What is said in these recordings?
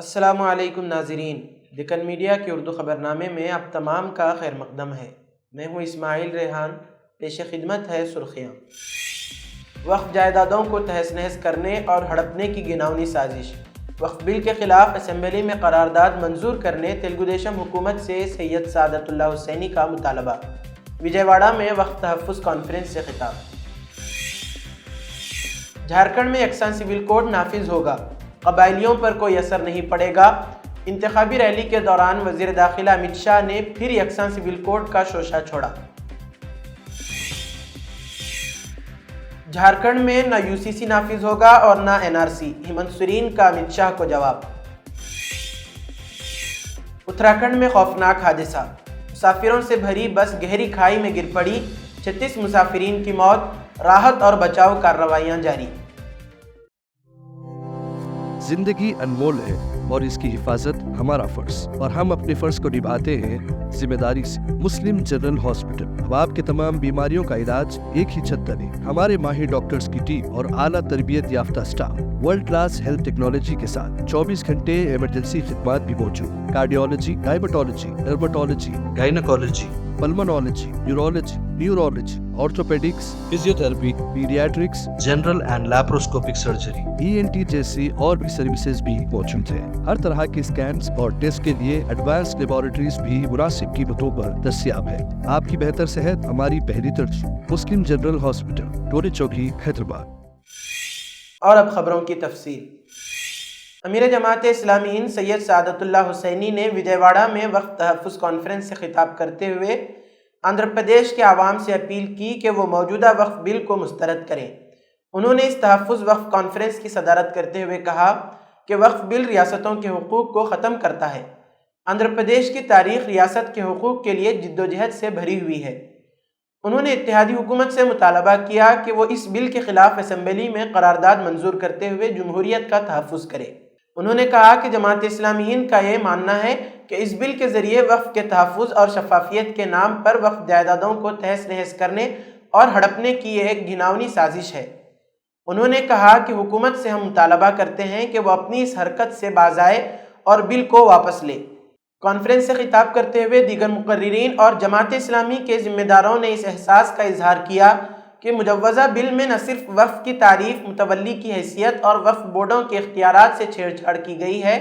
السلام علیکم ناظرین، دکن میڈیا کے اردو خبرنامے میں آپ تمام کا خیر مقدم ہے۔ میں ہوں اسماعیل ریحان۔ پیش خدمت ہے سرخیاں۔ وقف جائیدادوں کو تہس نہس کرنے اور ہڑپنے کی گھناؤنی سازش۔ وقف بل کے خلاف اسمبلی میں قرارداد منظور کرنے تلگو دیشم حکومت سے سید سعادت اللہ حسینی کا مطالبہ۔ وجے واڑہ میں وقف تحفظ کانفرنس سے خطاب۔ جھارکھنڈ میں یکساں سول کوڈ نافذ ہوگا، قبائلیوں پر کوئی اثر نہیں پڑے گا۔ انتخابی ریلی کے دوران وزیر داخلہ امت شاہ نے پھر یکساں سول کوڈ کا شوشہ چھوڑا۔ جھارکھنڈ میں نہ یو سی سی نافذ ہوگا اور نہ N R C, Hemant Soren کا امت شاہ کو جواب۔ اتراکھنڈ میں خوفناک حادثہ، مسافروں سے بھری بس گہری کھائی میں گر پڑی، 36 مسافرین کی موت، راحت اور بچاؤ کارروائیاں جاری۔ زندگی انمول ہے اور اس کی حفاظت ہمارا فرض، اور ہم اپنے فرض کو نبھاتے ہیں ذمہ داری سے۔ مسلم جنرل ہاسپٹل اب آپ کے تمام بیماریوں کا علاج ایک ہی چھت تلے۔ ہمارے ماہر ڈاکٹرز کی ٹیم اور اعلیٰ تربیت یافتہ staff world class health technology کے ساتھ 24 گھنٹے ایمرجنسی خدمات بھی موجود۔ Cardiology, diabetology, dermatology, gynaecology, pulmonology, neurology, neurology, orthopaedics, physiotherapy, paediatrics, general and laparoscopic surgery, E N T جیسی اور بھی سروسز بھی موجود ہیں۔ ہر طرح کے اسکینز اور ٹیسٹ کے لیے ایڈوانس لیبارٹریز بھی مناسب قیمتوں پر دستیاب ہے۔ آپ کی بہتر صحت ہماری پہلی ترجیح۔ مسلم جنرل ہاسپٹل، ٹولی چوکی، حیدرآباد۔ اور اب خبروں کی تفصیل۔ امیر جماعت اسلامی ہند سید سعادت اللہ حسینی نے وجے واڑہ میں وقف تحفظ کانفرنس سے خطاب کرتے ہوئے آندھرا پردیش کے عوام سے اپیل کی کہ وہ موجودہ وقف بل کو مسترد کریں۔ انہوں نے اس تحفظ وقف کانفرنس کی صدارت کرتے ہوئے کہا کہ وقف بل ریاستوں کے حقوق کو ختم کرتا ہے۔ آندھرا پردیش کی تاریخ ریاست کے حقوق کے لیے جدوجہد سے بھری ہوئی ہے۔ انہوں نے اتحادی حکومت سے مطالبہ کیا کہ وہ اس بل کے خلاف اسمبلی میں قرارداد منظور کرتے ہوئے جمہوریت کا تحفظ کرے۔ انہوں نے کہا کہ جماعت اسلامی ہند کا یہ ماننا ہے کہ اس بل کے ذریعے وقف کے تحفظ اور شفافیت کے نام پر وقف جائیدادوں کو تہس نہس کرنے اور ہڑپنے کی یہ ایک گھناؤنی سازش ہے۔ انہوں نے کہا کہ حکومت سے ہم مطالبہ کرتے ہیں کہ وہ اپنی اس حرکت سے باز آئے اور بل کو واپس لے۔ کانفرنس سے خطاب کرتے ہوئے دیگر مقررین اور جماعت اسلامی کے ذمہ داروں نے اس احساس کا اظہار کیا کہ مجوزہ بل میں نہ صرف وقف کی تعریف، متولی کی حیثیت اور وقف بورڈوں کے اختیارات سے چھیڑ چھاڑ کی گئی ہے،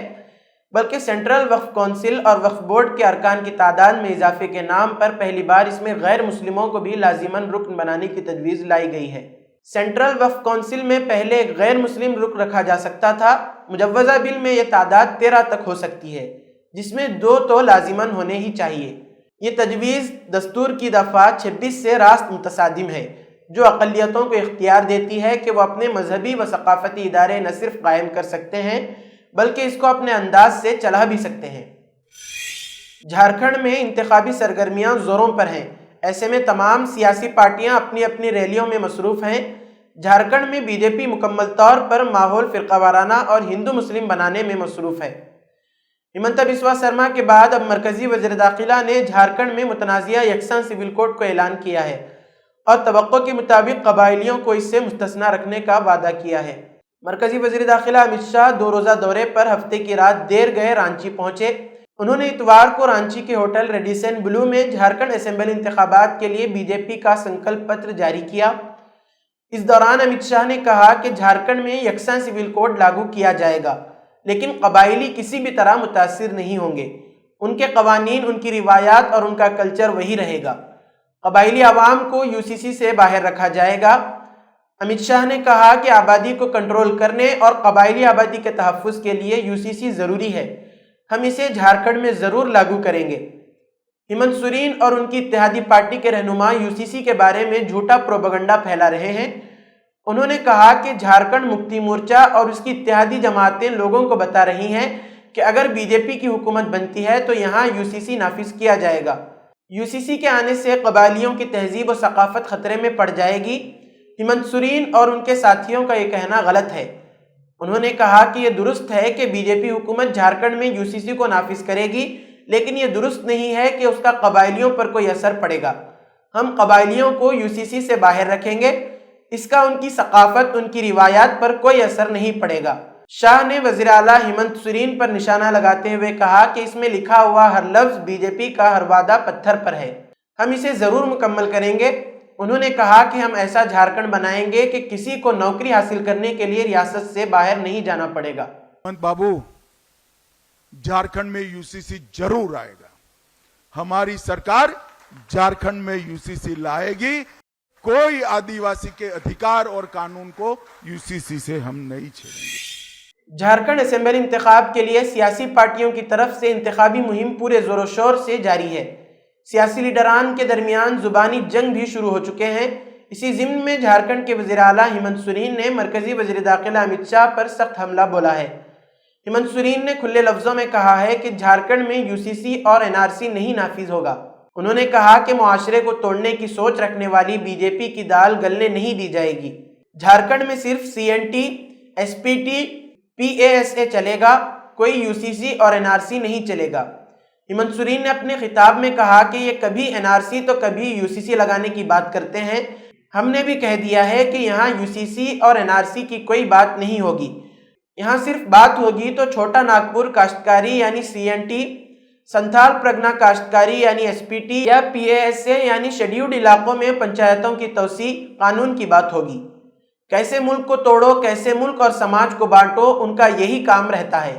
بلکہ سینٹرل وقف کونسل اور وقف بورڈ کے ارکان کی تعداد میں اضافے کے نام پر پہلی بار اس میں غیر مسلموں کو بھی لازماً رکن بنانے کی تجویز لائی گئی ہے۔ سینٹرل وقف کونسل میں پہلے ایک غیر مسلم رکن رکھا جا سکتا تھا، مجوزہ بل میں یہ تعداد 13 تک ہو سکتی ہے، جس میں 2 تو لازماً ہونے ہی چاہیے۔ یہ تجویز دستور کی دفعہ 26 سے راست متصادم ہے، جو اقلیتوں کو اختیار دیتی ہے کہ وہ اپنے مذہبی و ثقافتی ادارے نہ صرف قائم کر سکتے ہیں بلکہ اس کو اپنے انداز سے چلا بھی سکتے ہیں۔ جھارکھنڈ میں انتخابی سرگرمیاں زوروں پر ہیں، ایسے میں تمام سیاسی پارٹیاں اپنی اپنی ریلیوں میں مصروف ہیں۔ جھارکھنڈ میں بی جے پی مکمل طور پر ماحول فرقہ وارانہ اور ہندو مسلم بنانے میں مصروف ہے۔ ہمنتا بسوا سرما کے بعد اب مرکزی وزیر داخلہ نے جھارکھنڈ میں متنازعہ یکساں سول کوڈ کو اعلان کیا ہے اور توقع کے مطابق قبائلیوں کو اس سے مستثنیٰ رکھنے کا وعدہ کیا ہے۔ مرکزی وزیر داخلہ امت شاہ 2 روزہ دورے پر ہفتے کی رات دیر گئے رانچی پہنچے۔ انہوں نے اتوار کو رانچی کے ہوٹل ریڈیسن بلو میں جھارکھنڈ اسمبلی انتخابات کے لیے بی جے پی کا سنکلپ پتر جاری کیا۔ اس دوران امت شاہ نے کہا کہ جھارکھنڈ میں یکساں سول کوڈ لاگو کیا جائے گا، لیکن قبائلی کسی بھی طرح متاثر نہیں ہوں گے۔ ان کے قوانین، ان کی روایات اور ان کا کلچر وہی رہے گا۔ قبائلی عوام کو یو سی سی سے باہر رکھا جائے گا۔ امت شاہ نے کہا کہ آبادی کو کنٹرول کرنے اور قبائلی آبادی کے تحفظ کے لیے یو سی سی ضروری ہے۔ ہم اسے جھارکھنڈ میں ضرور لاگو کریں گے۔ ہیمنت سورین اور ان کی اتحادی پارٹی کے رہنما یو سی سی کے بارے میں جھوٹا پروپیگنڈا پھیلا رہے ہیں۔ انہوں نے کہا کہ جھارکھنڈ مکتی مورچہ اور اس کی اتحادی جماعتیں لوگوں کو بتا رہی ہیں کہ اگر بی جے پی کی حکومت بنتی ہے تو یہاں یو سی سی نافذ کیا جائے گا۔ یو سی سی کے آنے سے قبائلیوں کی تہذیب و ثقافت خطرے میں پڑ جائے گی۔ ہیمنت سورین اور ان کے ساتھیوں کا یہ کہنا غلط ہے۔ انہوں نے کہا کہ یہ درست ہے کہ بی جے پی حکومت جھارکھنڈ میں یو سی سی کو نافذ کرے گی، لیکن یہ درست نہیں ہے کہ اس کا قبائلیوں پر کوئی اثر پڑے گا۔ ہم قبائلیوں کو یو سی سی سے باہر رکھیں گے، اس کا ان کی ثقافت، ان کی روایات پر کوئی اثر نہیں پڑے گا۔ شاہ نے وزیر اعلیٰ ہیمنت سورین پر نشانہ لگاتے ہوئے کہا کہ اس میں لکھا ہوا ہر لفظ بی جے پی کا ہر وعدہ پتھر پر ہے، ہم اسے ضرور مکمل کریں گے۔ انہوں نے کہا کہ ہم ایسا جھارکھنڈ بنائیں گے کہ کسی کو نوکری حاصل کرنے کے لیے ریاست سے باہر نہیں جانا پڑے گا۔ بابو، جھارکھنڈ میں یو سی سی ضرور آئے گا، ہماری سرکار جھارکھنڈ میں یو سی سی لائے گی، کوئی آدیواسی کے ادھیکار اور قانون کو یو سی سی سے ہم نہیں چھیڑیں گے۔ جھارکھنڈ اسمبلی انتخاب کے لیے سیاسی پارٹیوں کی طرف سے انتخابی مہم پورے زور و شور سے جاری ہے۔ سیاسی لیڈران کے درمیان زبانی جنگ بھی شروع ہو چکے ہیں۔ اسی ضمن میں جھارکھنڈ کے وزیر اعلیٰ ہیمنت سورین نے مرکزی وزیر داخلہ امت شاہ پر سخت حملہ بولا ہے۔ ہیمنت سورین نے کھلے لفظوں میں کہا ہے کہ جھارکھنڈ میں یو سی سی اور این آر سی نہیں نافذ ہوگا۔ انہوں نے کہا کہ معاشرے کو توڑنے کی سوچ رکھنے والی بی جے پی کی دال گلنے نہیں دی جائے گی۔ جھارکھنڈ میں صرف C N T, S P T, P A S A چلے گا، کوئی یو سی سی اور این آر سی نہیں چلے گا۔ ہیمنت سورین نے اپنے خطاب میں کہا کہ یہ کبھی این آر سی تو کبھی یو سی سی لگانے کی بات کرتے ہیں، ہم نے بھی کہہ دیا ہے کہ یہاں یو سی سی اور این آر سی کی کوئی بات نہیں ہوگی، یہاں صرف بات ہوگی تو چھوٹا ناگپور کاشتکاری یعنی سی این ٹی، سنتھال پرگنا کاشتکاری یعنی ایس پی ٹی یا پی اے ایس اے یعنی شیڈیولڈ علاقوں میں پنچایتوں کی توسیع، قانون کی بات ہوگی۔ کیسے ملک کو توڑو، کیسے ملک اور سماج کو بانٹو، ان کا یہی کام رہتا ہے۔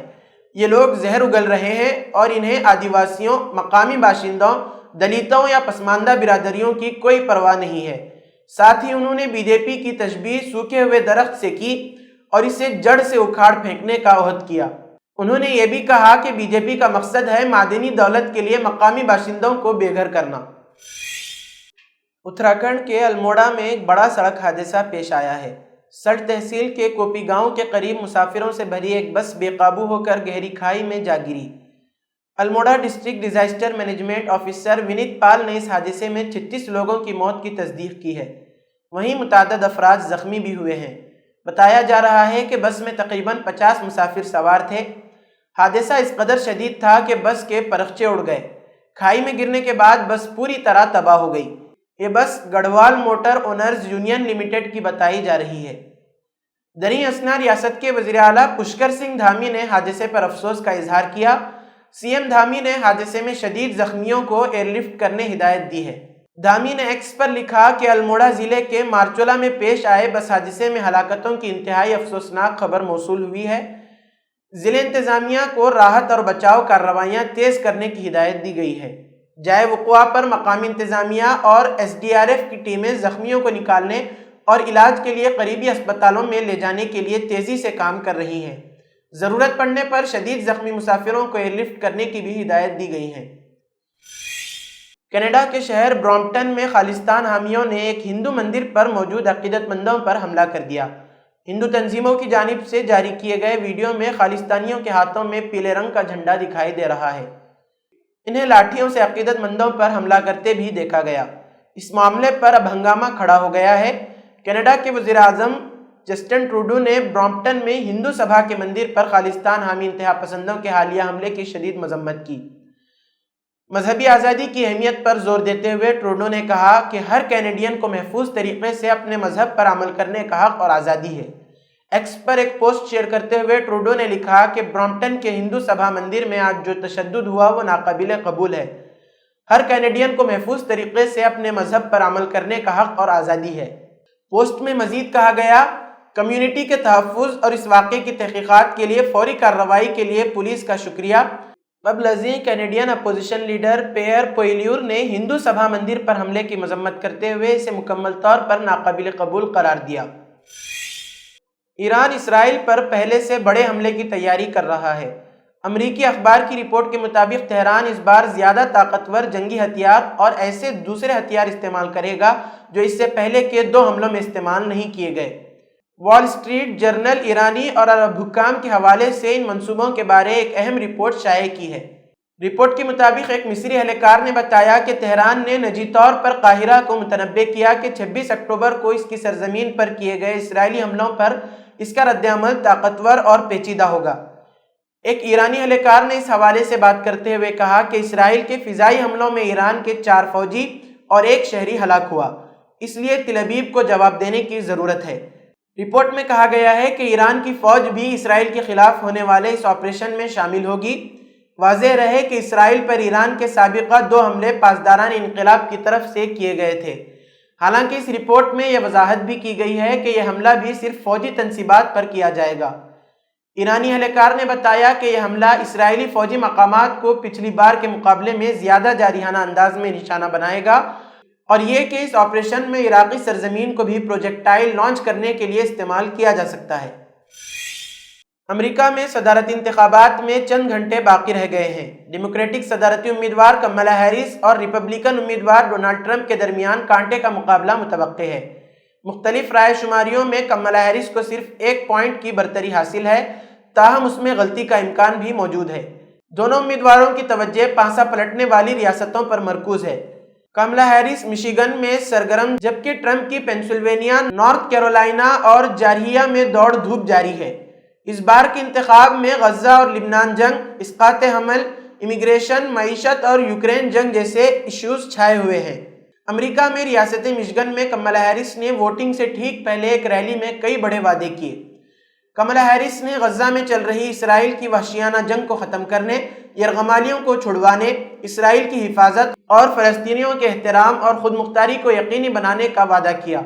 یہ لوگ زہر اگل رہے ہیں اور انہیں آدیواسیوں، مقامی باشندوں، دلتوں یا پسماندہ برادریوں کی کوئی پرواہ نہیں ہے۔ ساتھ ہی انہوں نے بی جے پی کی تشبیہ سوکھے ہوئے درخت سے کی اور اسے جڑ سے اکھاڑ پھینکنے کا عہد کیا۔ انہوں نے یہ بھی کہا کہ بی جے پی کا مقصد ہے معدنی دولت کے لیے مقامی باشندوں کو بے گھر کرنا۔ اتراکھنڈ کے الموڑا میں ایک بڑا سڑک حادثہ پیش آیا ہے۔ سڑ تحصیل کے کوپی گاؤں کے قریب مسافروں سے بھری ایک بس بے قابو ہو کر گہری کھائی میں جا گری۔ Almora district disaster management officer Vineet Pal نے اس حادثے میں 36 لوگوں کی موت کی تصدیق کی ہے، وہیں متعدد افراد زخمی بھی ہوئے ہیں۔ بتایا جا رہا ہے کہ بس میں تقریباً 50 مسافر سوار تھے۔ حادثہ اس قدر شدید تھا کہ بس کے پرخچے اڑ گئے۔ کھائی میں گرنے کے بعد بس پوری طرح تباہ ہو گئی۔ یہ بس Garhwal motor owners union limited کی بتائی جا رہی ہے۔ دریں اثنا ریاست کے وزیر اعلیٰ پشکر سنگھ دھامی نے حادثے پر افسوس کا اظہار کیا۔ سی ایم دھامی نے حادثے میں شدید زخمیوں کو ایئر لفٹ کرنے ہدایت دی ہے۔ دھامی نے ایکس پر لکھا کہ الموڑا ضلع کے مارچولا میں پیش آئے بس حادثے میں ہلاکتوں کی انتہائی افسوسناک خبر موصول ہوئی ہے۔ ضلع انتظامیہ کو راحت اور بچاؤ کارروائیاں تیز کرنے کی ہدایت دی گئی ہے۔ جائے وقوع پر مقامی انتظامیہ اور ایس ڈی آر ایف کی ٹیمیں زخمیوں کو نکالنے اور علاج کے لیے قریبی اسپتالوں میں لے جانے کے لیے تیزی سے کام کر رہی ہیں۔ ضرورت پڑنے پر شدید زخمی مسافروں کو ایئر لفٹ کرنے کی بھی ہدایت دی گئی ہے۔ کینیڈا کے شہر برامپٹن میں خالصتان حامیوں نے ایک ہندو مندر پر موجود عقیدت مندوں پر حملہ کر دیا۔ ہندو تنظیموں کی جانب سے جاری کیے گئے ویڈیو میں خالصتانیوں کے ہاتھوں میں پیلے رنگ کا جھنڈا دکھائی دے رہا ہے۔ انہیں لاٹھیوں سے عقیدت مندوں پر حملہ کرتے بھی دیکھا گیا۔ اس معاملے پر اب ہنگامہ کھڑا ہو گیا ہے۔ کینیڈا کے وزیر اعظم جسٹن ٹروڈو نے برامپٹن میں ہندو سبھا کے مندر پر خالصتان حامی انتہا پسندوں کے حالیہ حملے کی شدید مذمت کی۔ مذہبی آزادی کی اہمیت پر زور دیتے ہوئے ٹروڈو نے کہا کہ ہر کینیڈین کو محفوظ طریقے سے اپنے مذہب پر عمل کرنے کا حق اور آزادی ہے۔ ایکس پر ایک پوسٹ شیئر کرتے ہوئے ٹروڈو نے لکھا کہ برامپٹن کے ہندو سبھا مندر میں آج جو تشدد ہوا وہ ناقابل قبول ہے۔ ہر کینیڈین کو محفوظ طریقے سے اپنے مذہب پر عمل کرنے کا حق اور آزادی ہے۔ پوسٹ میں مزید کہا گیا، کمیونٹی کے تحفظ اور اس واقعے کی تحقیقات کے لیے فوری کارروائی کے لیے پولیس کا شکریہ۔ قبل ازیں کینیڈین اپوزیشن لیڈر پیئر پوئلیور نے ہندو سبھا مندر پر حملے کی مذمت کرتے ہوئے اسے مکمل طور پر ناقابل قبول قرار دیا۔ ایران اسرائیل پر پہلے سے بڑے حملے کی تیاری کر رہا ہے۔ امریکی اخبار کی رپورٹ کے مطابق تہران اس بار زیادہ طاقتور جنگی ہتھیار اور ایسے دوسرے ہتھیار استعمال کرے گا جو اس سے پہلے کے 2 حملوں میں استعمال نہیں کیے گئے۔ وال اسٹریٹ جرنل ایرانی اور عرب حکام کے حوالے سے ان منصوبوں کے بارے ایک اہم رپورٹ شائع کی ہے۔ رپورٹ کے مطابق ایک مصری اہلکار نے بتایا کہ تہران نے نجی طور پر قاہرہ کو متنبع کیا کہ 26 اکتوبر کو اس کی سرزمین پر کیے گئے اسرائیلی حملوں پر اس کا رد عمل طاقتور اور پیچیدہ ہوگا۔ ایک ایرانی اہلکار نے اس حوالے سے بات کرتے ہوئے کہا کہ اسرائیل کے فضائی حملوں میں ایران کے 4 فوجی اور 1 شہری ہلاک ہوا، اس لیے تل ابیب کو جواب دینے کی ضرورت ہے۔ رپورٹ میں کہا گیا ہے کہ ایران کی فوج بھی اسرائیل کے خلاف ہونے والے اس آپریشن میں شامل ہوگی۔ واضح رہے کہ اسرائیل پر ایران کے سابقہ 2 حملے پاسداران انقلاب کی طرف سے کیے گئے تھے۔ حالانکہ اس رپورٹ میں یہ وضاحت بھی کی گئی ہے کہ یہ حملہ بھی صرف فوجی تنصیبات پر کیا جائے گا۔ ایرانی اہلکار نے بتایا کہ یہ حملہ اسرائیلی فوجی مقامات کو پچھلی بار کے مقابلے میں زیادہ جارحانہ انداز میں نشانہ بنائے گا، اور یہ کہ اس آپریشن میں عراقی سرزمین کو بھی پروجیکٹائل لانچ کرنے کے لیے استعمال کیا جا سکتا ہے۔ امریکہ میں صدارتی انتخابات میں چند گھنٹے باقی رہ گئے ہیں۔ ڈیموکریٹک صدارتی امیدوار کملا ہیرس اور ریپبلکن امیدوار ڈونلڈ ٹرمپ کے درمیان کانٹے کا مقابلہ متوقع ہے۔ مختلف رائے شماریوں میں کملا ہیرس کو صرف 1 پوائنٹ کی برتری حاصل ہے، تاہم اس میں غلطی کا امکان بھی موجود ہے۔ دونوں امیدواروں کی توجہ پانسا پلٹنے والی ریاستوں پر مرکوز ہے۔ کملا ہیرس مشیگن میں سرگرم، جبکہ ٹرمپ کی پینسلوینیا، نارتھ کیرولائنا اور جارجیا میں دوڑ دھوپ جاری ہے۔ اس بار کے انتخاب میں غزہ اور لبنان جنگ، اسقاط حمل، امیگریشن، معیشت اور یوکرین جنگ جیسے ایشوز چھائے ہوئے ہیں۔ امریکہ میں ریاست مشیگن میں کملا ہیرس نے ووٹنگ سے ٹھیک پہلے ایک ریلی میں کئی بڑے وعدے کیے۔ کملا ہیرس نے غزہ میں چل رہی اسرائیل کی وحشیانہ جنگ کو ختم کرنے، یرغمالیوں کو چھڑوانے، اسرائیل کی حفاظت اور فلسطینیوں کے احترام اور خود مختاری کو یقینی بنانے کا وعدہ کیا۔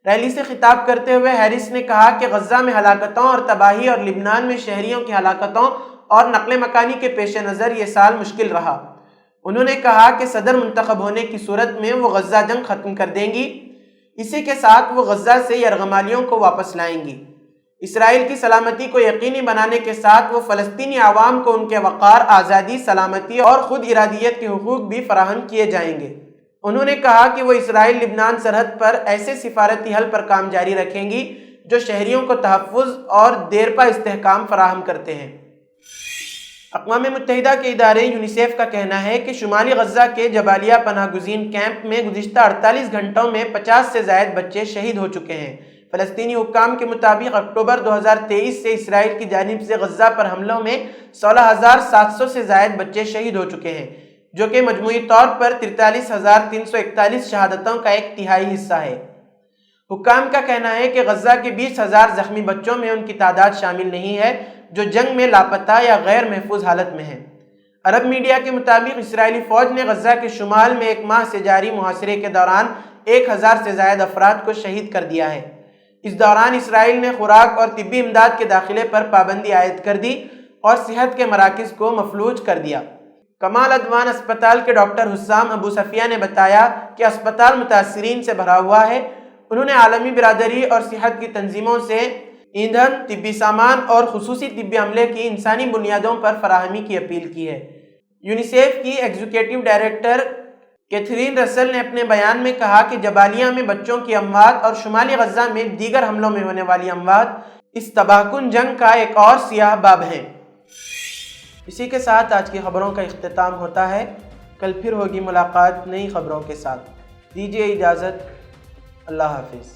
ریلی سے خطاب کرتے ہوئے ہیرس نے کہا کہ غزہ میں ہلاکتوں اور تباہی اور لبنان میں شہریوں کی ہلاکتوں اور نقل مکانی کے پیش نظر یہ سال مشکل رہا۔ انہوں نے کہا کہ صدر منتخب ہونے کی صورت میں وہ غزہ جنگ ختم کر دیں گی، اسی کے ساتھ وہ غزہ سے یرغمالیوں کو واپس لائیں گی۔ اسرائیل کی سلامتی کو یقینی بنانے کے ساتھ وہ فلسطینی عوام کو ان کے وقار، آزادی، سلامتی اور خود ارادیت کے حقوق بھی فراہم کیے جائیں گے۔ انہوں نے کہا کہ وہ اسرائیل لبنان سرحد پر ایسے سفارتی حل پر کام جاری رکھیں گی جو شہریوں کو تحفظ اور دیرپا استحکام فراہم کرتے ہیں۔ اقوام متحدہ کے ادارے یونیسیف کا کہنا ہے کہ شمالی غزہ کے جبالیہ پناہ گزین کیمپ میں گزشتہ 48 گھنٹوں میں 50 سے زائد بچے شہید ہو چکے ہیں۔ فلسطینی حکام کے مطابق اکتوبر 2023 سے اسرائیل کی جانب سے غزہ پر حملوں میں 16,700 سے زائد بچے شہید ہو چکے ہیں، جو کہ مجموعی طور پر 43,341 شہادتوں کا 1/3 حصہ ہے۔ حکام کا کہنا ہے کہ غزہ کے 20,000 زخمی بچوں میں ان کی تعداد شامل نہیں ہے جو جنگ میں لاپتہ یا غیر محفوظ حالت میں ہیں۔ عرب میڈیا کے مطابق اسرائیلی فوج نے غزہ کے شمال میں 1 ماہ سے جاری محاصرے کے دوران 1,000 سے زائد افراد کو شہید کر دیا ہے۔ اس دوران اسرائیل نے خوراک اور طبی امداد کے داخلے پر پابندی عائد کر دی اور صحت کے مراکز کو مفلوج کر دیا۔ کمال عدوان اسپتال کے ڈاکٹر حسام ابو صفیہ نے بتایا کہ اسپتال متاثرین سے بھرا ہوا ہے۔ انہوں نے عالمی برادری اور صحت کی تنظیموں سے ایندھن، طبی سامان اور خصوصی طبی عملے کی انسانی بنیادوں پر فراہمی کی اپیل کی ہے۔ یونیسیف کی ایگزیکٹو ڈائریکٹر کیتھرین رسل نے اپنے بیان میں کہا کہ جبالیہ میں بچوں کی اموات اور شمالی غزہ میں دیگر حملوں میں ہونے والی اموات اس تباہ کن جنگ کا ایک اور سیاہ باب ہیں۔ اسی کے ساتھ آج کی خبروں کا اختتام ہوتا ہے۔ کل پھر ہوگی ملاقات نئی خبروں کے ساتھ۔ دیجیے اجازت۔ اللہ حافظ۔